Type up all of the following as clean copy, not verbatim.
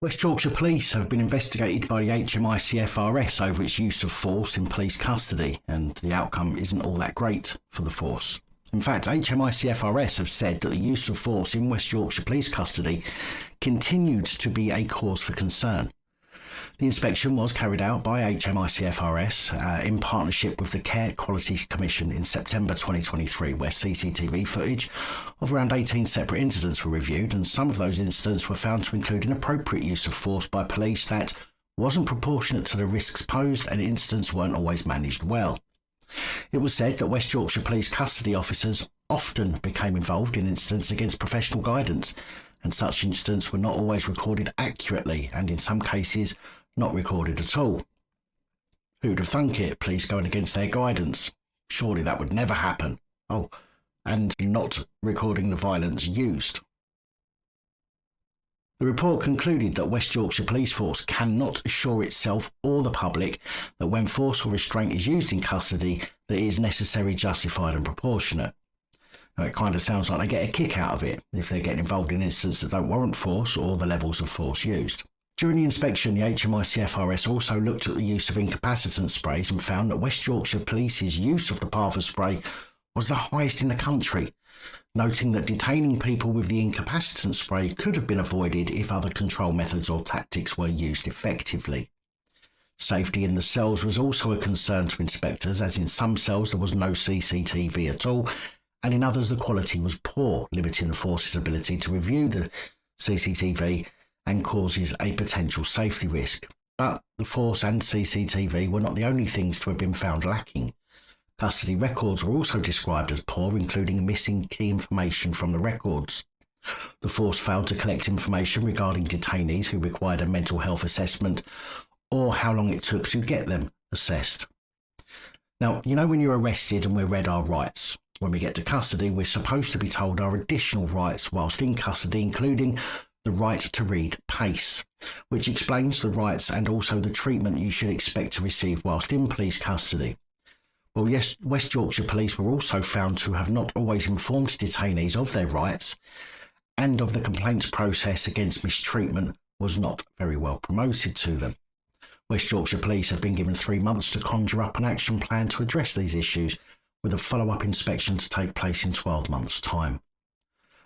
West Yorkshire Police have been investigated by the HMICFRS over its use of force in police custody, and the outcome isn't all that great for the force. In fact, HMICFRS have said that the use of force in West Yorkshire Police custody continued to be a cause for concern. The inspection was carried out by HMICFRS in partnership with the Care Quality Commission in September 2023, where CCTV footage of around 18 separate incidents were reviewed, and some of those incidents were found to include inappropriate use of force by police that wasn't proportionate to the risks posed, and incidents weren't always managed well. It was said that West Yorkshire Police custody officers often became involved in incidents against professional guidance, and such incidents were not always recorded accurately, and in some cases not recorded at all. Who'd have thunk it, police going against their guidance? Surely that would never happen. Oh, and not recording the violence used. The report concluded that West Yorkshire Police Force cannot assure itself or the public that when force or restraint is used in custody, that it is necessary, justified and proportionate. Now, it kind of sounds like they get a kick out of it if they're getting involved in incidents that don't warrant force or the levels of force used. During the inspection, the HMICFRS also looked at the use of incapacitant sprays and found that West Yorkshire Police's use of the Parva spray was the highest in the country, noting that detaining people with the incapacitant spray could have been avoided if other control methods or tactics were used effectively. Safety in the cells was also a concern to inspectors, as in some cells there was no CCTV at all, and in others the quality was poor, limiting the force's ability to review the CCTV and causes a potential safety risk. But the force and CCTV were not the only things to have been found lacking. Custody records were also described as poor, including missing key information from the records. The force failed to collect information regarding detainees who required a mental health assessment or how long it took to get them assessed. Now, you know when you're arrested and we're read our rights. When we get to custody, we're supposed to be told our additional rights whilst in custody, including the right to read PACE, which explains the rights and also the treatment you should expect to receive whilst in police custody. Well, yes, West Yorkshire Police were also found to have not always informed detainees of their rights, and of the complaints process against mistreatment was not very well promoted to them. West Yorkshire Police have been given 3 months to conjure up an action plan to address these issues, with a follow-up inspection to take place in 12 months' time.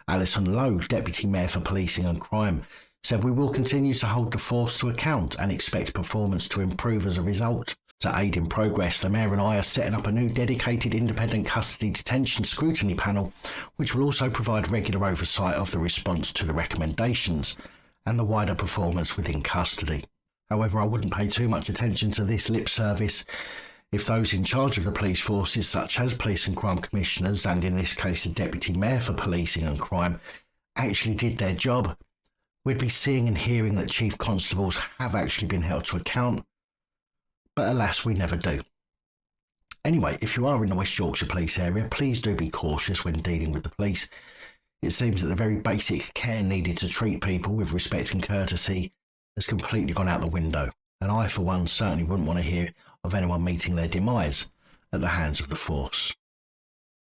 Alison Lowe, Deputy Mayor for Policing and Crime, said we will continue to hold the force to account and expect performance to improve as a result. To aid in progress, the Mayor and I are setting up a new dedicated independent custody detention scrutiny panel, which will also provide regular oversight of the response to the recommendations and the wider performance within custody. However, I wouldn't pay too much attention to this lip service if those in charge of the police forces, such as police and crime commissioners, and in this case the Deputy Mayor for Policing and Crime, actually did their job. We'd be seeing and hearing that chief constables have actually been held to account, but alas, we never do. Anyway, if you are in the West Yorkshire Police area, please do be cautious when dealing with the police. It seems that the very basic care needed to treat people with respect and courtesy has completely gone out the window, and I for one certainly wouldn't want to hear of anyone meeting their demise at the hands of the force.